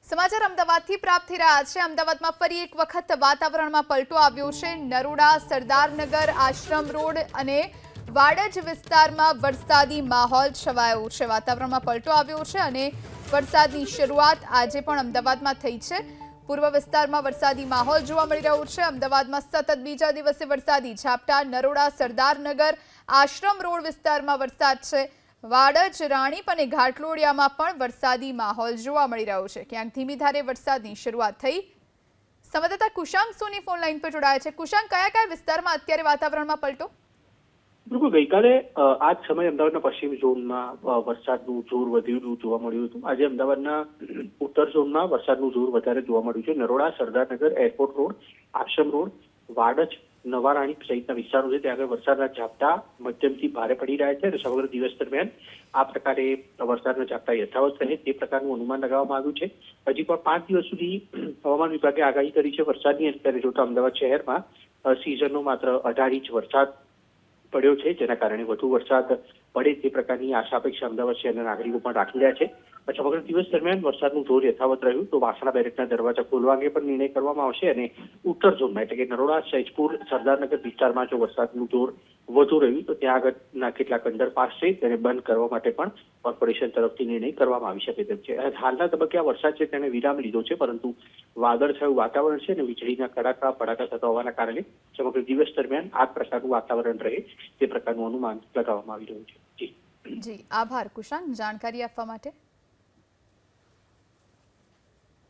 સમાચાર અમદાવાદથી પ્રાપ્ત થઈ રહ્યા છે। અમદાવાદમાં ફરી એક વખત વાતાવરણમાં પલટો આવ્યો છે। નરોડા, સરદારનગર, આશ્રમ રોડ અને વાડજ વિસ્તારમાં વરસાદી માહોલ છવાયો છે। વાતાવરણમાં પલટો આવ્યો છે અને વરસાદની શરૂઆત આજે પણ અમદાવાદમાં થઈ છે। પૂર્વ વિસ્તારમાં વરસાદી માહોલ જોવા મળી રહ્યો છે। અમદાવાદમાં સતત બીજા દિવસે વરસાદી ઝાપટા। નરોડા, સરદારનગર, આશ્રમ રોડ વિસ્તારમાં વરસાદ છે। વાડજ, રાણીપ અને ઘાટલોડિયામાં પણ વરસાદી માહોલ જોવા મળી રહ્યો છે। ક્યાંક ધીમી ધારે વરસાદની શરૂઆત થઈ। સંવાદદાતા કુશાંક સોની ફોન લાઈન પર જોડાયા છે। કુશાંક, કયા વિસ્તારમાં અત્યારે વાતાવરણમાં પલટો? બિલકુલ, ગઈકાલે આ જ સમયે અમદાવાદના પશ્ચિમ ઝોનમાં વરસાદનું જોર વધ્યું જોવા મળ્યું હતું। આજે અમદાવાદના ઉત્તર ઝોનમાં વરસાદનું જોર વધારે જોવા મળ્યું છે। નરોડા, સરદારનગર, એરપોર્ટ રોડ, આશ્રમ રોડ, વાડજ, નવા રાણીપ સહિતના વિસ્તારો છે ત્યાં આગળ વરસાદના ઝાપટા મધ્યમથી ભારે પડી રહ્યા છે અને સમગ્ર દિવસ દરમિયાન આ પ્રકારે વરસાદના ઝાપટા યથાવત રહે તે પ્રકારનું અનુમાન લગાવવામાં આવ્યું છે। હજી પણ 5 દિવસ સુધી હવામાન વિભાગે આગાહી કરી છે વરસાદની। અત્યારે જોતા અમદાવાદ શહેરમાં સિઝનનો માત્ર 18 ઇંચ વરસાદ પડ્યો છે, જેના કારણે વધુ વરસાદ પડે તે પ્રકારની આશા અપેક્ષા અમદાવાદ શહેરના નાગરિકો પણ રાખી રહ્યા છે। સમગ્ર દિવસ દરમિયાન વરસાદનું જોર યથાવત રહ્યું તો વાસણા બેરેકના દરવાજા ખોલવા અંગે પણ નિર્ણય કરવામાં આવશે અને ઉત્તર ઝોનમાં એટલે કે નરોડા, સૈજપુર, સરદારનગર વિસ્તારમાં જો વરસાદનું જોર વધુ રહ્યું તો ત્યાં આગળના કેટલાક અંડરપાસ છે તેને બંધ કરવા માટે પણ કોર્પોરેશન તરફથી નિર્ણય કરવામાં આવી શકે તેમ છે। હાલના તબક્કે આ વરસાદ છે તેને વિરામ લીધો છે, પરંતુ વાદળછાયું વાતાવરણ છે અને વીજળીના કડાકા ભડાકા થતા હોવાના કારણે સમગ્ર દિવસ દરમિયાન આ પ્રકારનું વાતાવરણ રહે તે પ્રકારનું અનુમાન લગાવવામાં આવી રહ્યું છે। જી, આભાર કુશાંક જાણકારી આપવા માટે।